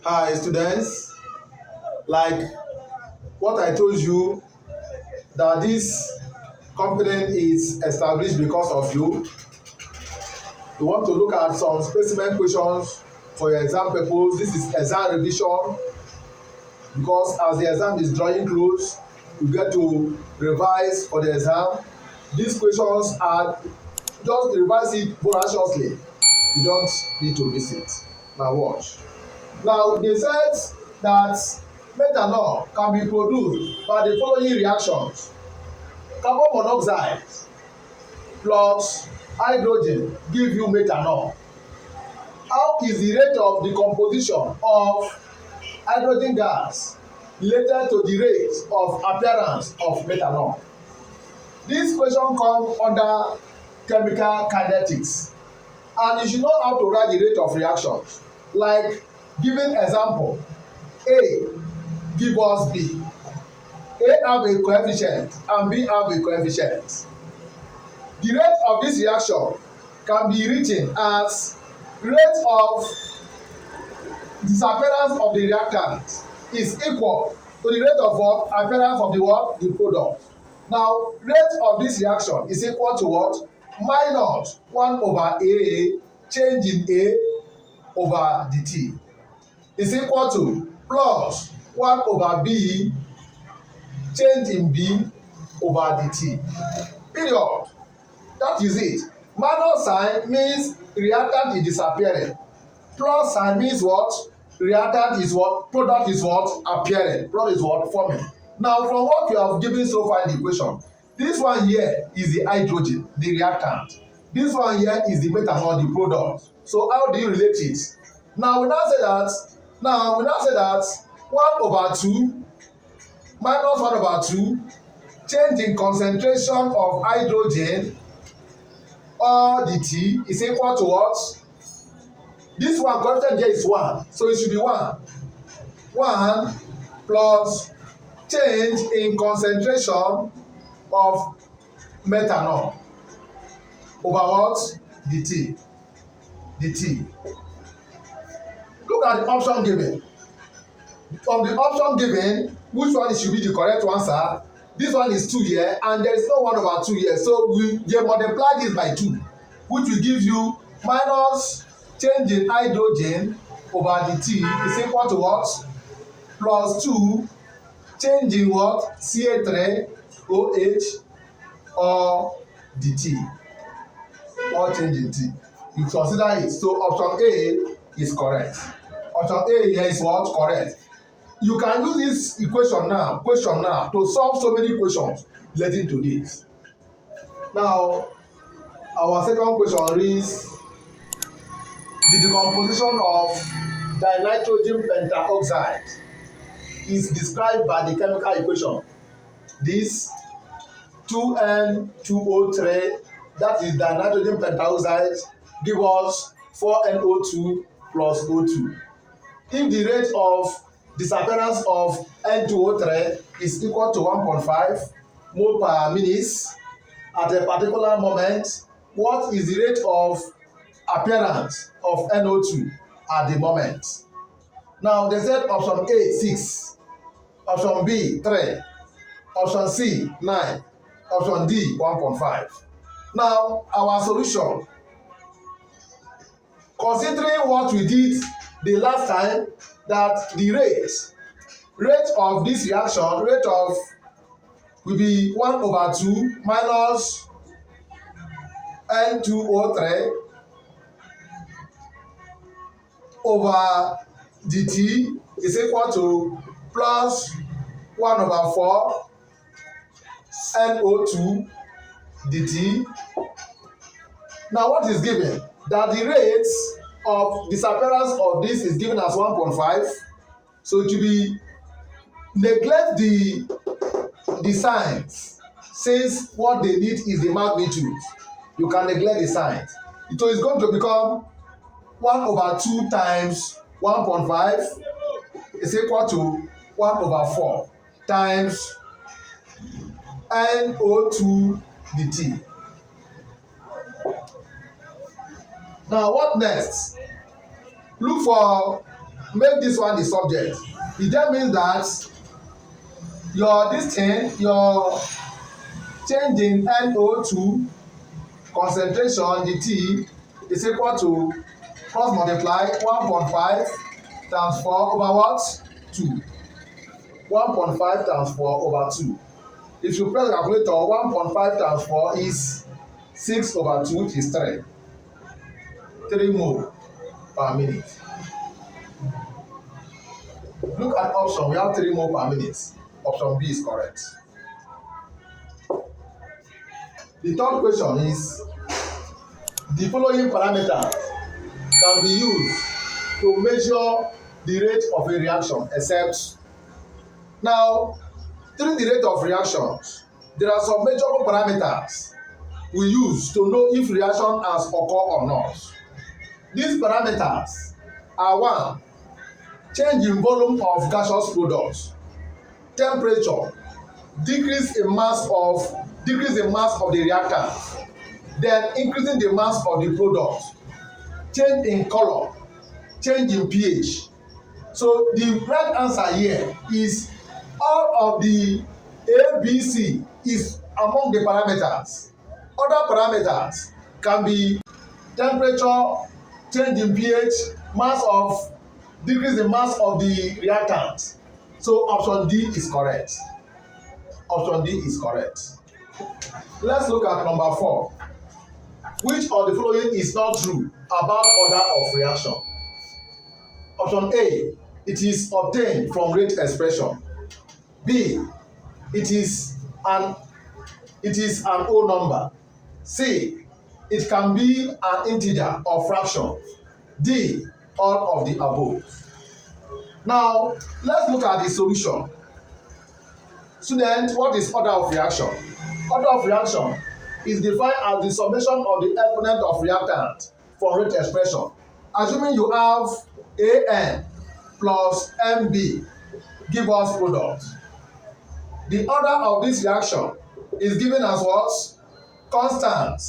Hi students, like what I told you that this component is established because of you. You want to look at some specimen questions for your exam purpose. This is exam revision because as the exam is drawing close, you get to revise for the exam. These questions are just revise it voraciously. You don't need to miss it. Now watch. Now they said that methanol can be produced by the following reactions: carbon monoxide plus hydrogen give you methanol. How is the rate of decomposition of hydrogen gas related to the rate of appearance of methanol? This question comes under chemical kinetics, and you should know how to write the rate of reactions. Like giving example, A give us B. A have a coefficient and B have a coefficient. The rate of this reaction can be written as rate of disappearance of the reactant is equal to the rate of what? Appearance of the what? The product. Now, rate of this reaction is equal to what? Minus 1 over A change in A over dt is equal to plus 1 over B change in B over dt. Period. That is it. Minus sign means reactant is disappearing. Plus sign means what? Reactant is what? Product is what? Appearing. Product is what? Forming. Now, from what you have given so far in the equation, this one here is the hydrogen, the reactant. This one here is the methanol, the product. So how do you relate it? Now we now say that 1 over 2 minus 1 over 2 change in concentration of hydrogen or dt is equal to what? This one coefficient here is 1, so it should be 1 plus change in concentration of methanol over what? dt. Look at the option given. From the option given, which one should be the correct answer? This one is 2 here, and there is no 1 over 2 here, so we multiply this by 2, which will give you minus change in hydrogen over dt is equal to what? Plus 2 change in what? Ca3 OH or dt, or change in t. You consider it. So option A is correct. Option A here is what? Correct. You can use this question now to solve so many questions relating to this. Now, our second question reads: the decomposition of dinitrogen pentaoxide is described by the chemical equation. This 2N2O3, that is dinitrogen pentaoxide, give us 4NO2 plus O2. If the rate of disappearance of N2O3 is equal to 1.5 mole per minute at a particular moment, what is the rate of appearance of NO2 at the moment? Now they said option A 6, option B 3, option C 9, option D 1.5. Now our solution, considering what we did the last time, that the rate of this reaction, will be 1 over 2 minus N2O3 over dt is equal to plus 1 over 4 NO2 dt. Now what is given? That the rate of disappearance of this is given as 1.5. So it will be, neglect the signs, since what they need is the magnitude. You can neglect the signs. So it's going to become 1 over 2 times 1.5 is equal to 1 over 4 times NO2 dt. Now what next? Look for make this one the subject, it then means that your this thing, your change in NO2 concentration, the T, is equal to cross multiply 1.5 times 4 over what? 2. 1.5 times 4 over 2. If you press the calculator, 1.5 times 4 is 6 over 2, which is 3. 3 mole per minute. Look at option, we have 3 mole per minute. Option B is correct. The third question is, the following parameters can be used to measure the rate of a reaction except. Now, during the rate of reaction, there are some measurable parameters we use to know if reaction has occurred or not. These parameters are: 1. Change in volume of gaseous products, temperature, decrease in mass of the reactant, then increasing the mass of the product, change in color, change in pH. So the right answer here is all of the A, B, C is among the parameters. Other parameters can be temperature, change in pH, decrease in mass of the reactant. So option D is correct. Option D is correct. Let's look at number 4. Which of the following is not true about order of reaction? Option A, it is obtained from rate expression. B, it is an whole number. C, it can be an integer or fraction. D, all of the above. Now, let's look at the solution. Student, what is order of reaction? Order of reaction is defined as the summation of the exponent of reactant for rate expression. Assuming you have AN plus MB give us product. The order of this reaction is given as what? Constant.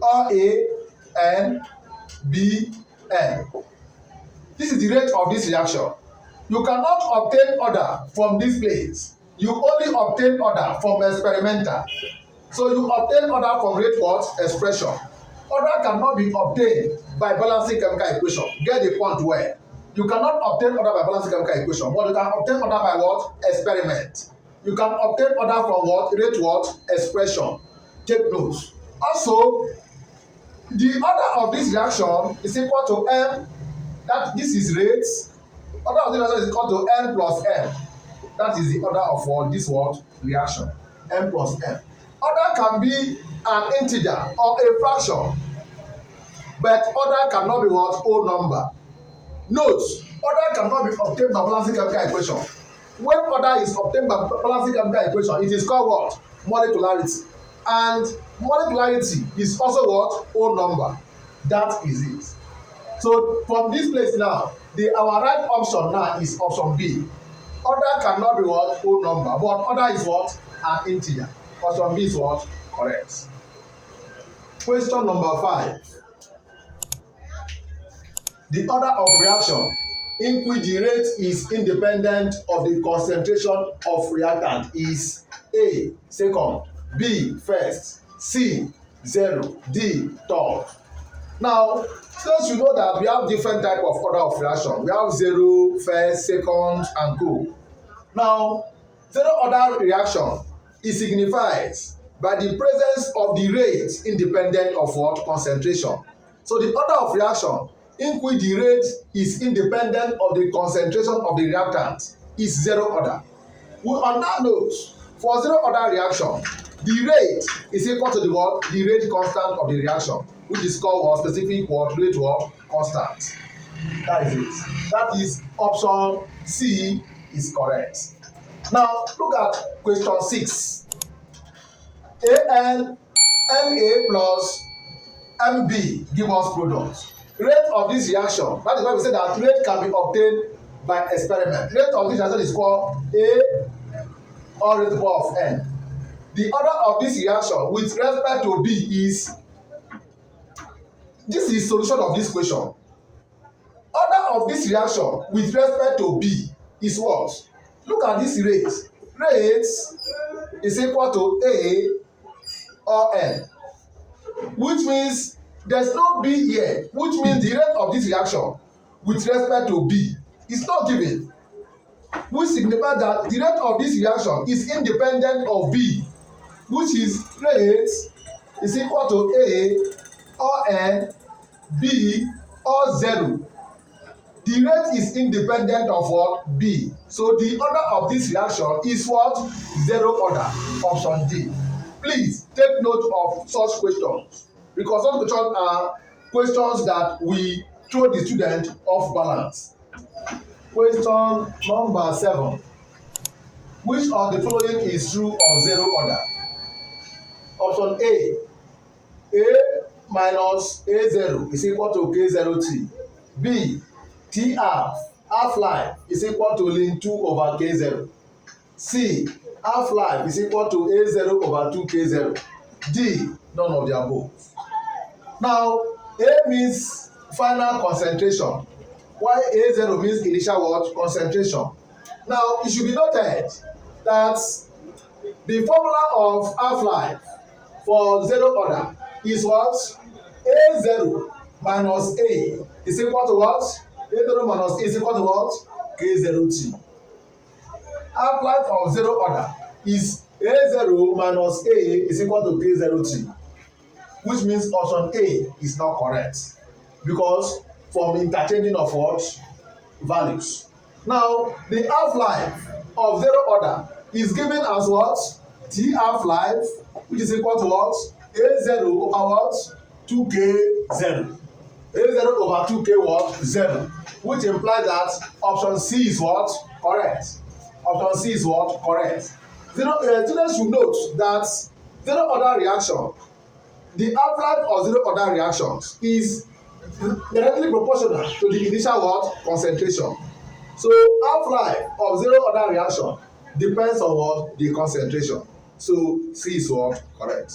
A, N, B, N. This is the rate of this reaction. You cannot obtain order from this place. You only obtain order from experimental. So you obtain order from rate what? Expression. Order cannot be obtained by balancing chemical equation. Get the point where you cannot obtain order by balancing chemical equation, but you can obtain order by what? Experiment. You can obtain order from what? Rate what? Expression. Take notes. Also, the order of this reaction is equal to M. That this is rate. Order of this reaction is equal to N plus M. That is the order of what? This what? Reaction. M plus M. Order can be an integer or a fraction, but order cannot be what? Whole number. Note, order cannot be obtained by balancing chemical equation. When order is obtained by balancing chemical equation, it is called what? Molecularity. And molecularity is also what? Whole number. That is it. So from this place now, our right option now is option B. Order cannot be what? Whole number, but order is what? An integer. Option B is what? Correct. Question number 5. The order of reaction in which the rate is independent of the concentration of reactant is A, second, B, first, C, 0, D, third. Now, since you know that we have different type of order of reaction, we have 0, first, second, and go. Now, 0 order reaction is signified by the presence of the rate independent of what? Concentration. So the order of reaction in which the rate is independent of the concentration of the reactant is 0 order. On that note, for 0 order reaction, the rate is equal to the what? The rate constant of the reaction, which is called what? Specific what? Rate what? Constant. That is it. That is option C is correct. Now look at question 6. AN, Na plus Mb give us product. Rate of this reaction, that is why we say that rate can be obtained by experiment. Rate of this reaction is called A or rate of N. The order of this reaction with respect to B is, this is solution of this question. Order of this reaction with respect to B is what? Look at this rate. Rate is equal to A or N, which means there's no B here, which means the rate of this reaction with respect to B is not given, which signifies that the rate of this reaction is independent of B, which is rate is equal to A or N, B or 0. The rate is independent of what? B. So the order of this reaction is what? 0 order. Option D. Please take note of such questions, because such questions are questions that we throw the student off balance. Question number 7. Which of the following is true or 0 order? Option A minus A0 is equal to K0T. B, T half life is equal to ln 2 over K0. C, half life is equal to A0 over 2K0. D, none of the above. Now, A means final concentration, while A0 means initial what? Concentration. Now, it should be noted that the formula of half life for 0 order is what? A0 minus A is equal to what? A0 minus A is equal to what? K0T. Half life of 0 order is A0 minus A is equal to K0T, which means option A is not correct, because from interchanging of what? Values. Now, the half life of 0 order is given as what? T half life, which is equal to what? A0 over what? 2K0. A0 over 2K what? 0. Which implies that option C is what? Correct. Option C is what? Correct. Students should note that 0 order reaction, the half-life of 0 order reactions is directly proportional to the initial what? Concentration. So half-life of 0 order reaction depends on what? The concentration. So C is what? Correct.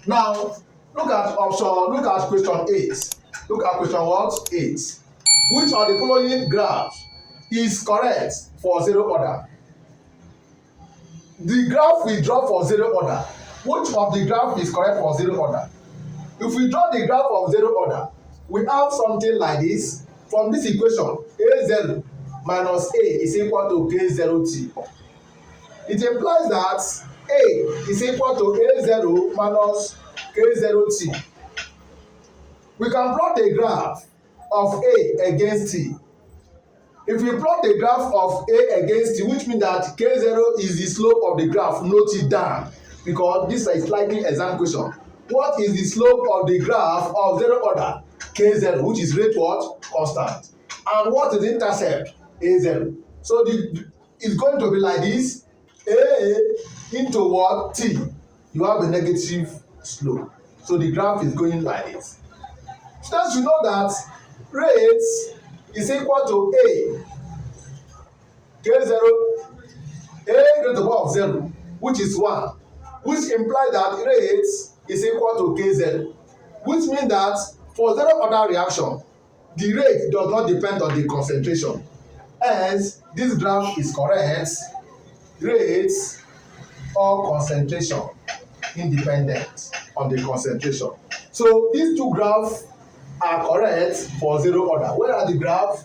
Now look at question 8. Look at question what? 8. Which of the following graphs is correct for 0 order? The graph we draw for 0 order. Which of the graph is correct for 0 order? If we draw the graph of 0 order, we have something like this. From this equation, A0 minus A is equal to K0T. It implies that A is equal to A0 minus K0T. We can plot a graph of A against T. If we plot the graph of A against T, which means that K0 is the slope of the graph, note it down, because this is likely exam question. What is the slope of the graph of 0 order? K0, which is rate what? Constant. And what is the intercept? A0. So it's going to be like this. A into what? T. You have a negative slope. So the graph is going like this. Students should know that rate is equal to A. K0, A greater than of 0, which is 1, which implies that rate is equal to K0, which means that for 0 order reaction, the rate does not depend on the concentration. Hence, this graph is correct. Rate or concentration independent on the concentration. So these two graphs are correct for 0 order. Where are the graph?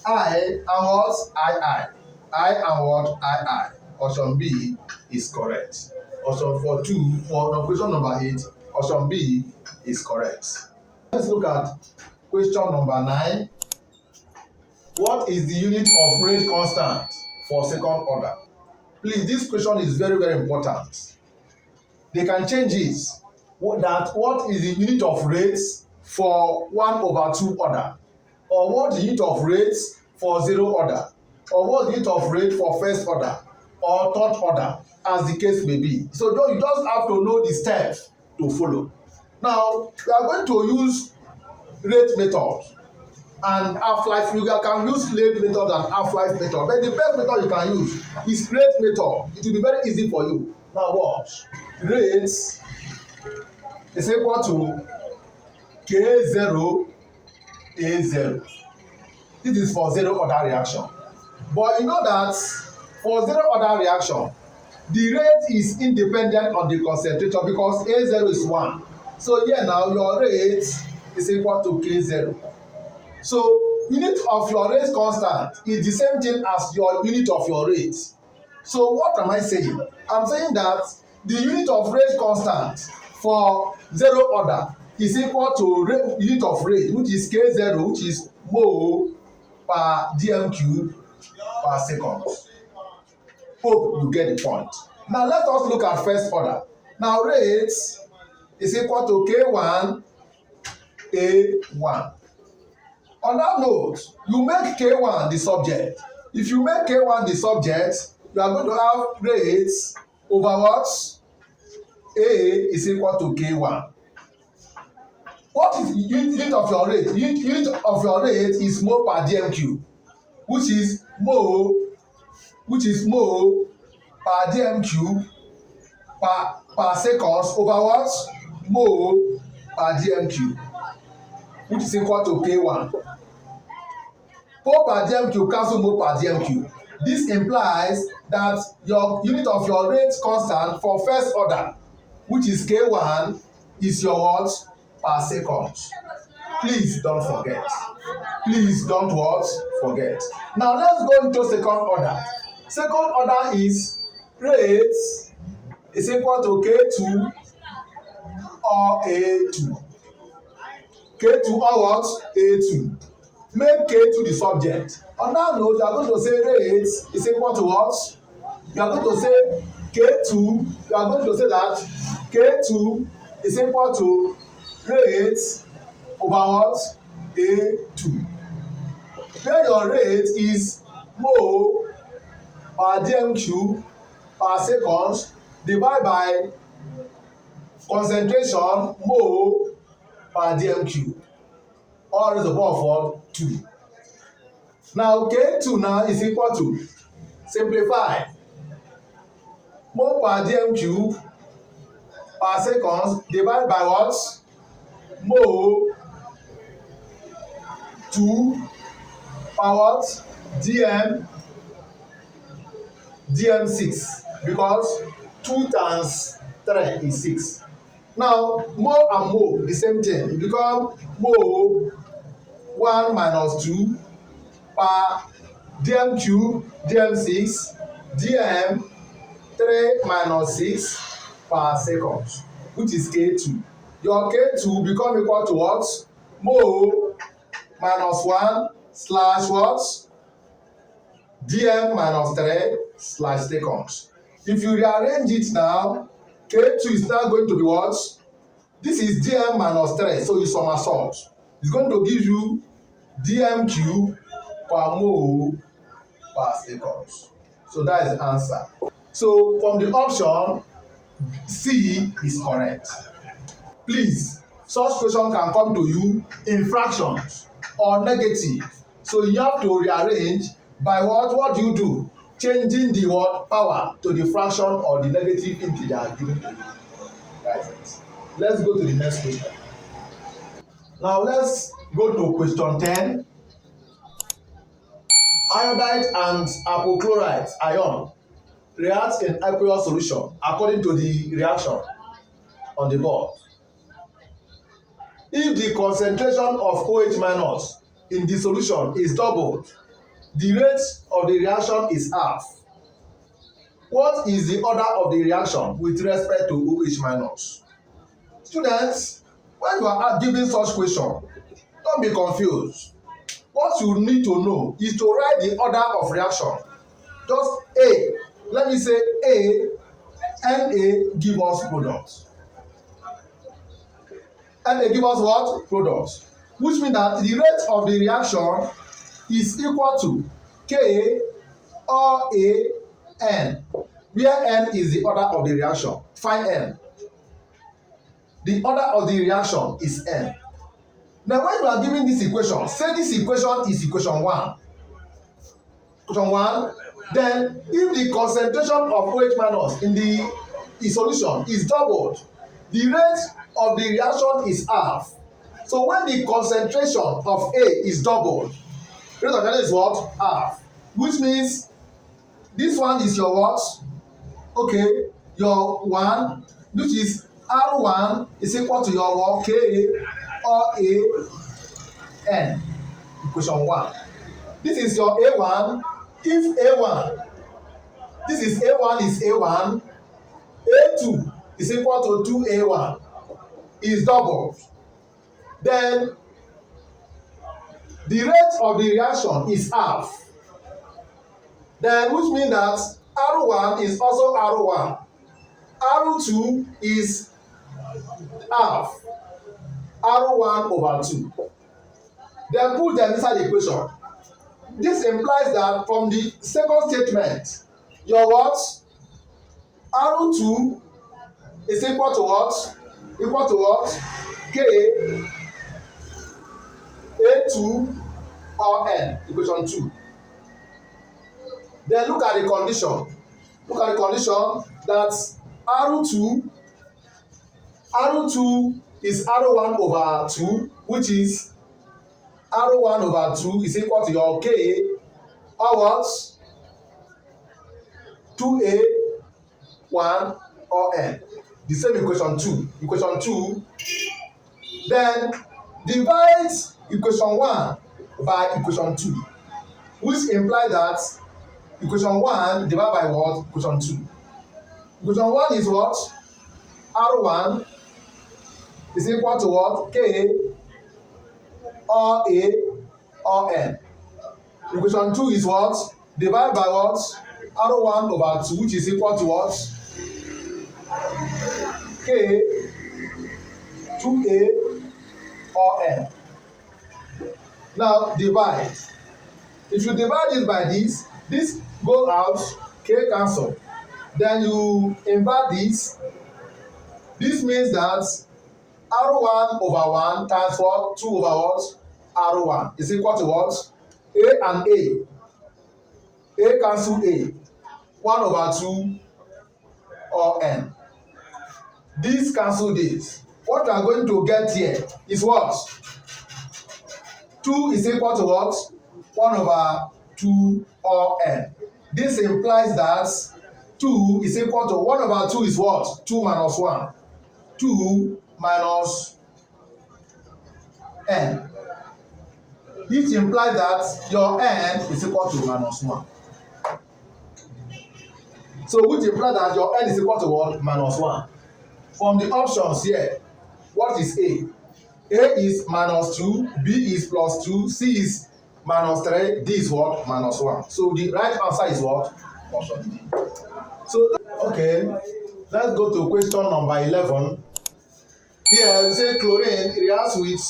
I and what? I and what? I. Option B is correct. Option for question number 8, option B is correct. Let's look at question number 9. What is the unit of rate constant for 2nd order? Please, this question is very, very important. They can change it. What is the unit of rates for 1/2 order? Or what is the unit of rates for 0 order? Or what is the unit of rate for 1st order? Or 3rd order, as the case may be. So you just have to know the steps to follow. Now, we are going to use rate method and half-life. You can use rate method and half-life method, but the best method you can use is rate method. It will be very easy for you. Now watch. Rate is equal to K0 A0. This is for zero order reaction. But you know that for zero order reaction, the rate is independent of the concentration because A0 is 1. So here now your rate is equal to K0. So unit of your rate constant is the same thing as your unit of your rate. So what am I saying? I'm saying that the unit of rate constant for zero order is equal to unit of rate, which is K0, which is mole per dm cube per second. Hope you get the point. Now let us look at first order. Now rate is equal to K1 A1. On that note, you make K1 the subject. If you make K1 the subject, you are going to have rate over what? A is equal to K1. What is unit of your rate? Unit of your rate is mole per dm cube, which is mole per dm cube per seconds over what? Mole per dm cube, which is equal to K1. Mole per dm cube cancel mole per dm cube. This implies that your unit of your rate constant for first order, which is K1, is your what? Per second. Please don't forget. Please don't what? Forget. Now let's go into second order. Second order is rate is equal to K2 or A2. K2 or what? A2. Make K2 the subject. On that note, you are going to say rate is equal to what? You are going to say K2, you are going to say that K2 is equal to rate over what? A2. Where your rate is mole per dm cube per second divided by concentration mole per dm cube. All raised to the power of 2. Now K2 now is equal to, simplify, mole per dm cube per second divided by what? Mole 2 per what? dm6, because 2 times 3 is 6. Now mole and mole the same thing. It become mole 1 minus 2 per dm cube dm6 dm 3 minus 6 per second, which is K2. Your K2 become equal to what? Mole minus 1 slash what? dm minus 3 slash seconds. If you rearrange it now, K2 is now going to be what? This is dm minus 3, so you somersault. It's going to give you dm cube per mole per second. So that is the answer. So from the option, C is correct. Please, such question can come to you in fractions or negative. So you have to rearrange by what? What do you do? Changing the word power to the fraction or the negative integer given to you. Right. Let's go to the next question. Now let's go to question 10. Iodide and hypochlorite ion react in aqueous solution according to the reaction on the board. If the concentration of OH minus in the solution is doubled, the rate of the reaction is half. What is the order of the reaction with respect to OH minus? Students, when you are given such question, don't be confused. What you need to know is to write the order of reaction. Just A. Let me say A, Na give us product. Na give us what? Product. Which means that the rate of the reaction is equal to K or A N, where N is the order of the reaction. Find N. The order of the reaction is N. Now when you are given this equation, say this equation is equation 1. Equation 1. Then if the concentration of OH minus in the solution is doubled, the rate of the reaction is half. So when the concentration of A is doubled, Rate of reaction is what? Half. Which means this one is your what? Okay, your 1, which is R1 is equal to your what? K or A N. Equation 1. This is your A1. If A1, this is A1 is A1, A2 is equal to 2A1 is doubled. Then the rate of the reaction is half. Then which means that R1 is also R1. R2 is half. R1 over 2. Then put them inside the equation. This implies that from the second statement, your what? R2 is equal to what? Equal to what? K A2 or N. Equation 2. Then look at the condition. Look at the condition that R2 is R1 over 2, which is R1 over 2 is equal to your K or what? 2A 1 or N. The same equation 2. Equation 2. Then divide equation 1 by equation 2, which implies that equation 1 divided by what? Equation 2. Equation 1 is what? R1 is equal to what? K or A or N. Equation 2 is what? Divided by what? R1 over 2, which is equal to what? K 2A or N. Now divide. If you divide it by this goes out, K cancel. Then you invert this. This means that R1 over 1 times what? 2 over what? R1 is equal to what? A and A. A cancel A. 1 over 2 or N. This cancel this. What we are going to get here is what? 2 is equal to what? 1 over 2 or N. This implies that 2 is equal to 1 over 2 is what? 2 minus 1. 2 minus N. This implies that your N is equal to minus 1. So which implies that your N is equal to what? Minus 1. From the options here, what is A? A is minus 2, B is plus 2, C is minus 3, D is what? Minus 1. So the right answer is what? Option D. So, okay, let's go to question number 11. Here we say chlorine reacts with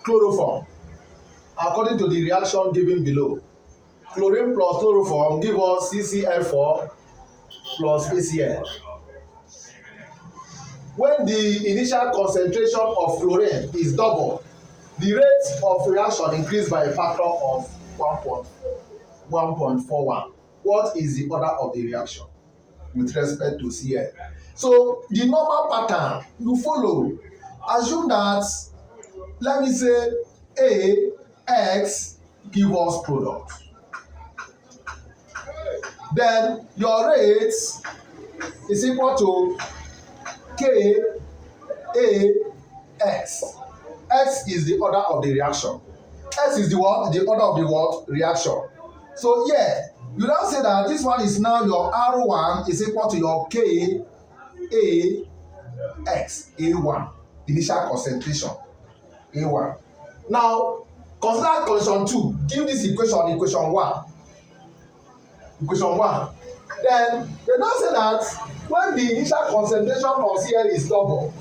chloroform according to the reaction given below. Chlorine plus chloroform give us CCl4 plus ACl. When the initial concentration of chlorine is double, the rate of reaction increased by a factor of 1.41. What is the order of the reaction with respect to Cl? So the normal pattern you follow, assume that, let me say, A, X give us product. Then your rate is equal to K A X. X is the order of the reaction. X is the what? The order of the what? Reaction. So yeah, you now say that this one is now your R1 is equal to your K A X A1. Initial concentration A1. Now consider condition 2. Give this equation equation 1. Equation 1. Then they now say that when the initial concentration of Cl is double,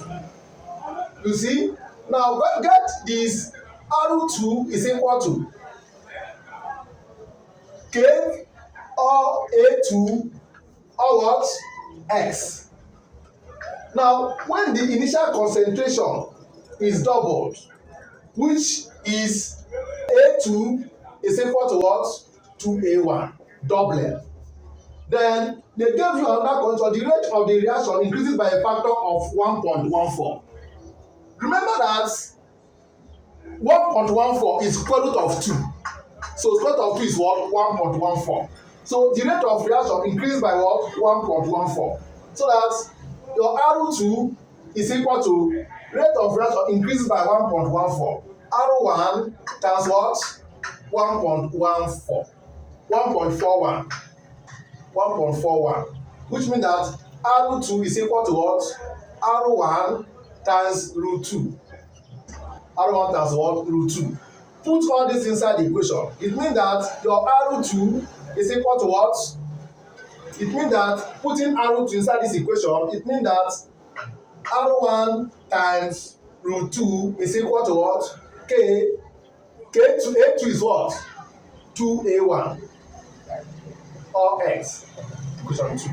you see, now get this R2 is equal to K or A2 or what? X. Now, when the initial concentration is doubled, which is A2 is equal to what? 2A1, doublet. Then they gave you another condition. The rate of the reaction increases by a factor of 1.14. Remember that 1.14 is square root of 2. So square root of 2 is what? 1.14. So the rate of reaction increased by what? 1.14. So that your R2 is equal to rate of reaction increases by 1.14. R1 times what? 1.14. 1.41. 1.41. Which means that R2 is equal to what? R1 times root 2. R1 times what? Root 2. Put all this inside the equation. It means that your R2 is equal to what? It means that putting R2 inside this equation, it means that R1 times root 2 is equal to what? A2 is what? 2A1 or X. Equation 2.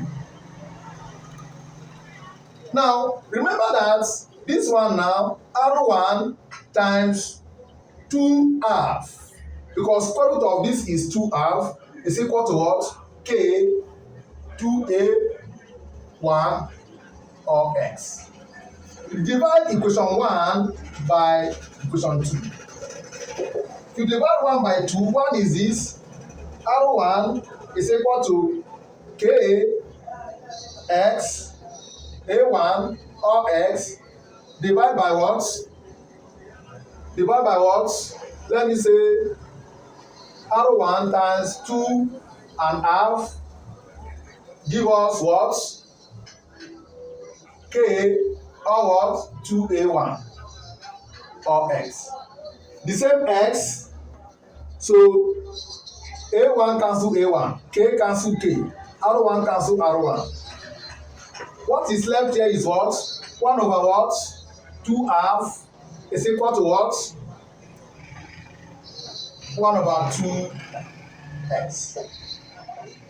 Now, remember that this one now, R1 times 2 half, because square root of this is 2 half, is equal to what? K 2A1 or X. Divide equation 1 by equation 2. If you divide 1 by 2, 1 is this. R1 is equal to K X A1 or X. Divide by what? Divide by what? Let me say R1 times 2 and half give us what? K or what? 2A1 or X. The same X, so A1 cancel A1, K cancel K, R1 cancel R1. What is left here is what? 1 over what? 2 half is equal to what? 1 over 2x,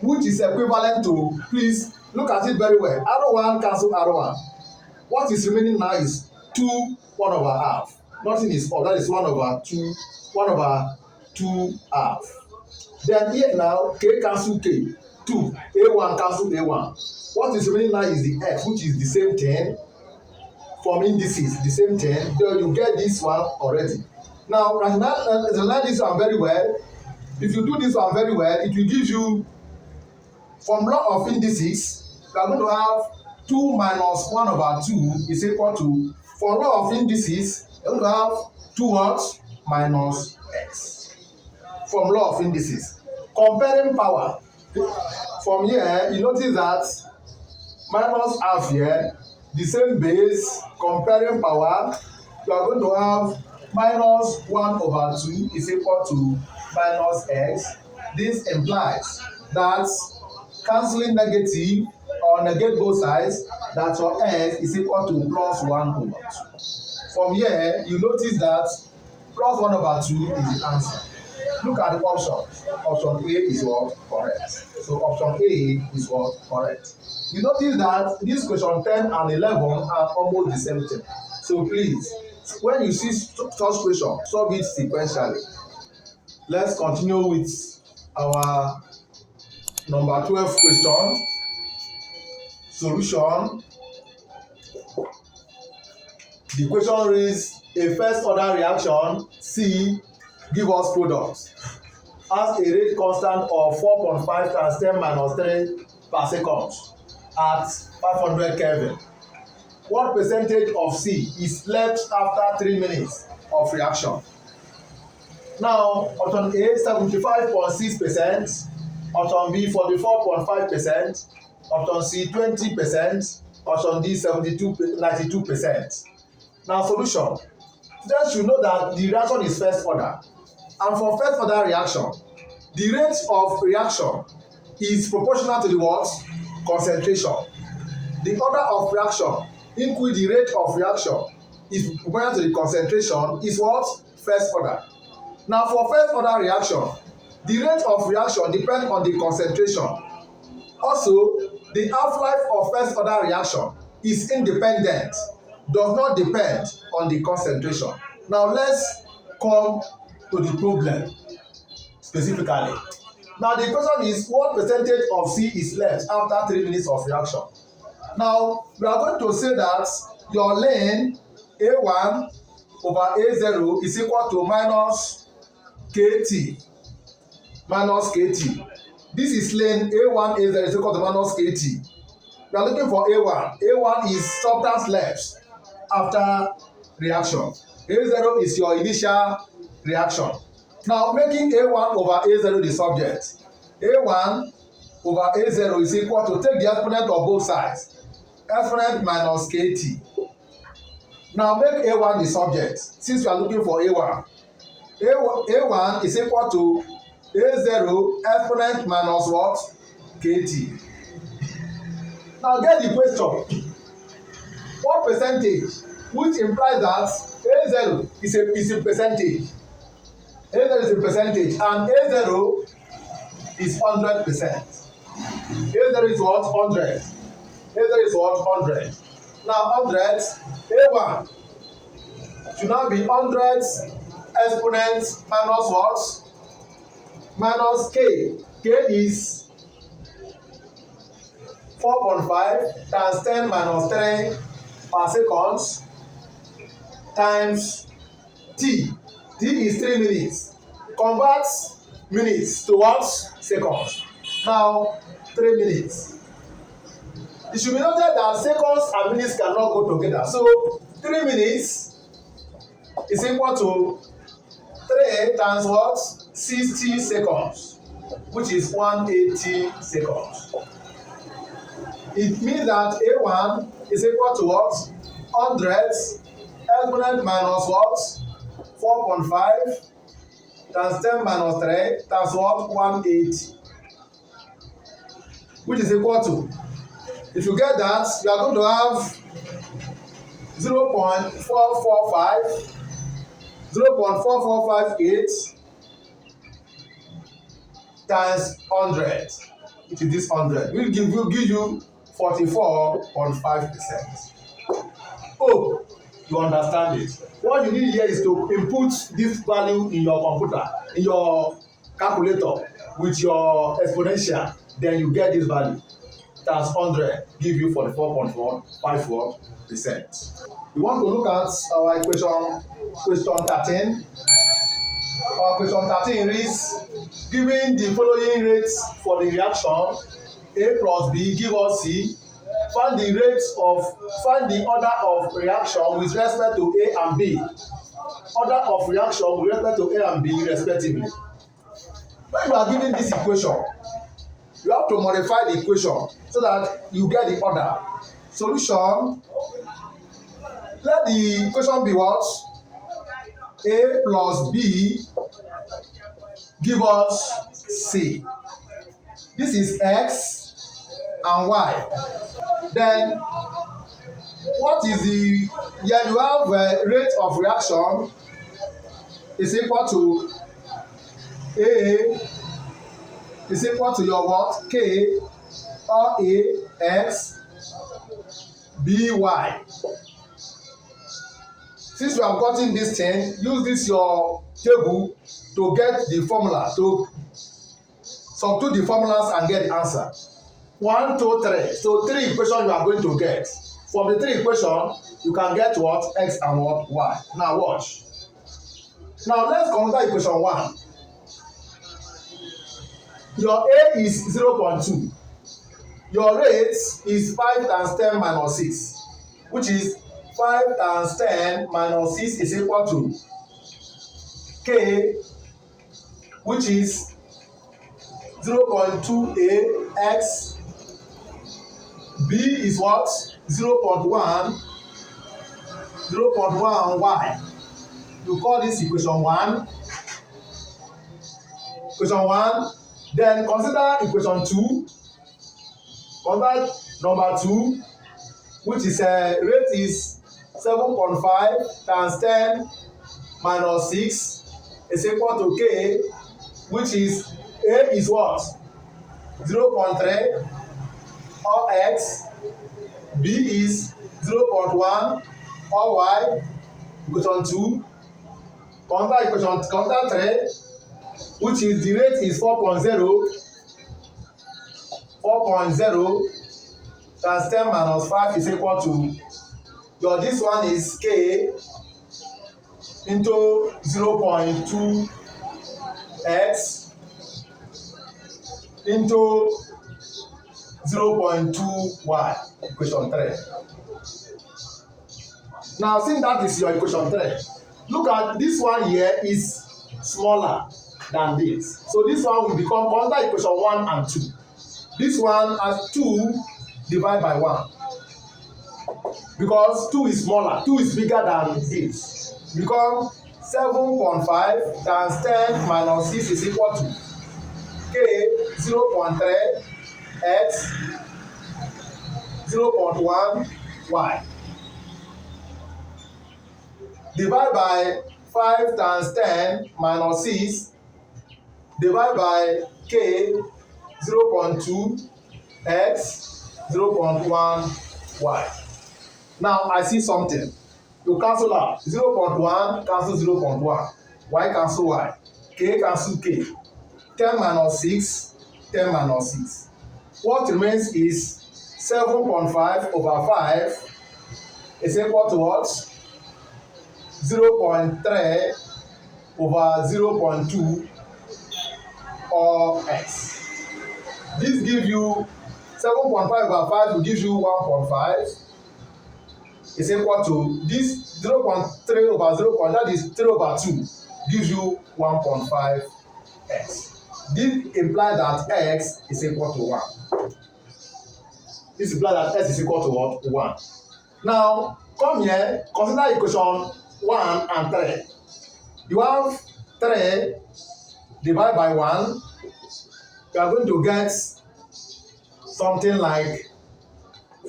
which is equivalent to, please look at it very well, R1 cancel R1. What is remaining now is 2 1 over half. Nothing is up. That is 1 over 2 half. Then here now, K cancel K, 2, A1 cancel A1. What is remaining now is the X, which is the same 10 from indices, the same 10. So you get this one already. Now, rationalize this one very well. If you do this one very well, it will give you, from law of indices, you are going to have 2 minus 1 over 2 is equal to, for law of indices, you are going to have 2 what? Minus X. From law of indices. Comparing power. From here, you notice that minus half here, the same base, comparing power, you are going to have minus 1 over 2 is equal to minus X. This implies that cancelling negative or negate both sides, that your X is equal to plus 1 over 2. From here, you notice that plus 1 over 2 is the answer. Look at the options. Option A is what? Correct. So option A is what? Correct. You notice that this question 10 and 11 are almost the same thing. So please, when you see such question, solve it sequentially. Let's continue with our number 12 question. Solution. The question reads, a first order reaction C give us products has a rate constant of 4.5 times 10 minus 3 per second at 500 Kelvin. What percentage of C is left after 3 minutes of reaction? Now, option A 75.6%, option B 44.5%, option C 20%, option D 92%. Now, solution. Students should know that the reaction is first order. And for first order reaction, the rate of reaction is proportional to the what? Concentration. The order of reaction in which the rate of reaction is proportional to the concentration is what? First order. Now for first order reaction, the rate of reaction depends on the concentration. Also, the half-life of first order reaction is independent, does not depend on the concentration. Now let's come to the problem specifically. Now the question is, what percentage of C is left after 3 minutes of reaction? Now we are going to say that your lane A1 over A0 is equal to minus KT. minus kt. This is lane A1 A0 is equal to minus kt. We are looking for A1. A1 is substance left after reaction. A0 is your initial reaction. Now making A1 over A0 the subject. A1 over A0 is equal to, take the exponent of both sides. Exponent minus kt. Now make A1 the subject, since we are looking for A1. A1 is equal to A0 exponent minus what? Kt. Now get the question. What percentage? Which implies that A0 is a percentage. A0 is a percentage and A0 is 100%. A0 is what? 100. A0 is what? 100. Now 100, A1 should now be 100 exponent minus what? Minus k. K is 4.5 times 10 minus 3 per second times t. T is 3 minutes. Convert minutes to what? Seconds. Now 3 minutes. It should be noted that seconds and minutes cannot go together. So 3 minutes is equal to 3 times what? 60 seconds, which is 180 seconds. It means that A1 is equal to what? 100 exponent minus what? 4.5 times 10 minus 3 times what? 180, which is equal to, if you get that, you are going to have 0.4458 times 100, which is this 100, will give you 44.5%. Oh, you understand it. What you need here is to input this value in your computer, in your calculator with your exponential, then you get this value. Times 100 give you 44.54%. We want to look at our question 13. Our question 13 reads, given the following rates for the reaction A plus B give us C, find the order of reaction with respect to A and B. Order of reaction with respect to A and B respectively. When you are given this equation, you have to modify the equation so that you get the order. Solution. Let the equation be what? A plus B give us C. This is X and Y. Then what is the, here you have a rate of reaction is equal to A is equal to your what? K or A X B Y. Since you have gotten this thing, use this your table to get the formula, to substitute the formulas and get the answer. 1, 2, 3. So 3 equations you are going to get. From the 3 equations, you can get what? X and what? Y. Now watch. Now let's consider equation 1. Your A is 0.2. Your rate is 5 times 10 minus 6, which is 5 times 10 minus 6 is equal to K, which is 0.2A X. B is what? 0.1 Y. You call this equation 1. Equation 1. Then consider equation 2. Consider number 2, which is rate is 7.5 times 10 minus 6 is equal to K, which is A is what? 0.3 or X. B is 0.1 or Y. Equation 2. Consider 3, which is the rate is 4.0 times 10 minus 5 is equal to your, this one is K into 0.2 X into 0.2y, equation 3. Now, since that is your equation 3, look at this one here is smaller than this. So this one will become under equation 1 and 2. This one has 2 divided by 1. Because 2 is smaller, 2 is bigger than this. Become 7.5 times 10 minus 6 is equal to k 0.3 x 0.1 y. Divide by 5 times 10 minus 6. Divide by k 0.2 x 0.1 y. Now I see something. You cancel out. 0.1 cancel 0.1. Y cancel y. K cancel k. 10 minus 6. 10 minus 6. What remains is 7.5 over 5 is equal to what? 0.3 over 0.2 or x. This gives you 7.5 over 5 will give you 1.5. Is equal to this 0.3 over 0. That is 3 over 2 gives you 1.5 x. This implies that x is equal to 1. This implies that x is equal to what? 1. Now, come here, consider equation 1 and 3. You have 3 divided by 1. You are going to get something like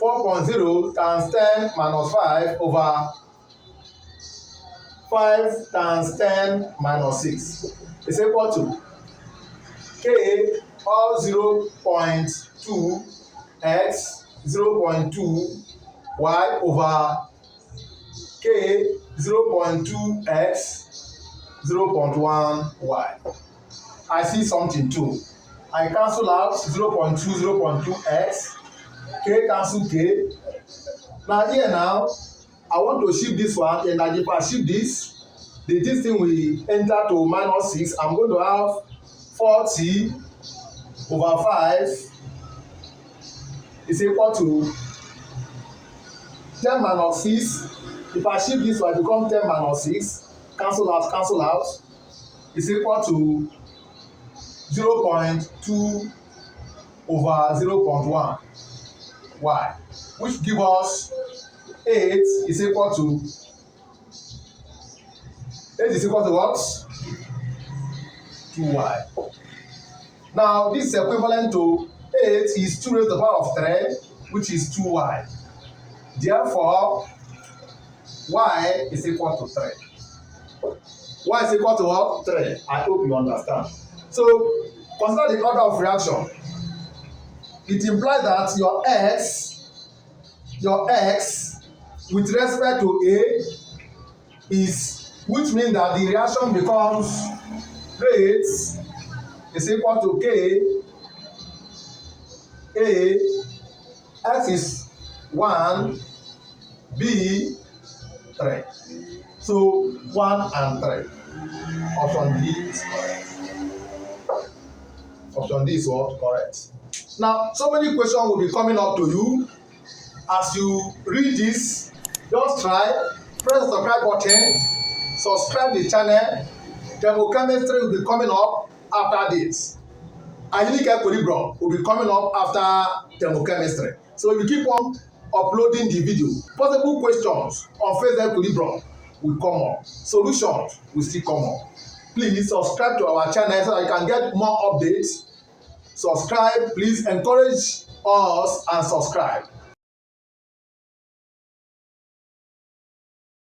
4.0 times 10 minus 5 over 5 times 10 minus 6 is equal to k or 0.2 x 0.2 y over k 0.2 x 0.1 y. I see something too. I cancel out 0.2 0.2 x. K cancel k. Now here now, I want to shift this one, and if I shift this, this thing will enter to minus 6. I'm going to have 40 over 5 is equal to 10 minus 6. If I shift this one, it becomes 10 minus 6. Cancel out, is equal to 0.2 over 0.1 y, which give us 8 is equal to what? 2y. Now this is equivalent to 8 is 2 raised to the power of 3, which is 2y. Therefore, y is equal to 3. Y is equal to what? 3. I hope you understand. So consider the order of reaction. It implies that your x with respect to A is, which means that the reaction becomes rate is equal to K A, x is 1, B 3. So 1 and 3. Option D is correct. Option D is what? Correct. Now, so many questions will be coming up to you as you read this. Just try, press the subscribe button, subscribe the channel. Thermochemistry will be coming up after this. Ionic equilibrium will be coming up after thermochemistry. So you keep on uploading the video. Possible questions on phase equilibrium will come up. Solutions will still come up. Please subscribe to our channel so that you can get more updates. Subscribe, please encourage us and subscribe.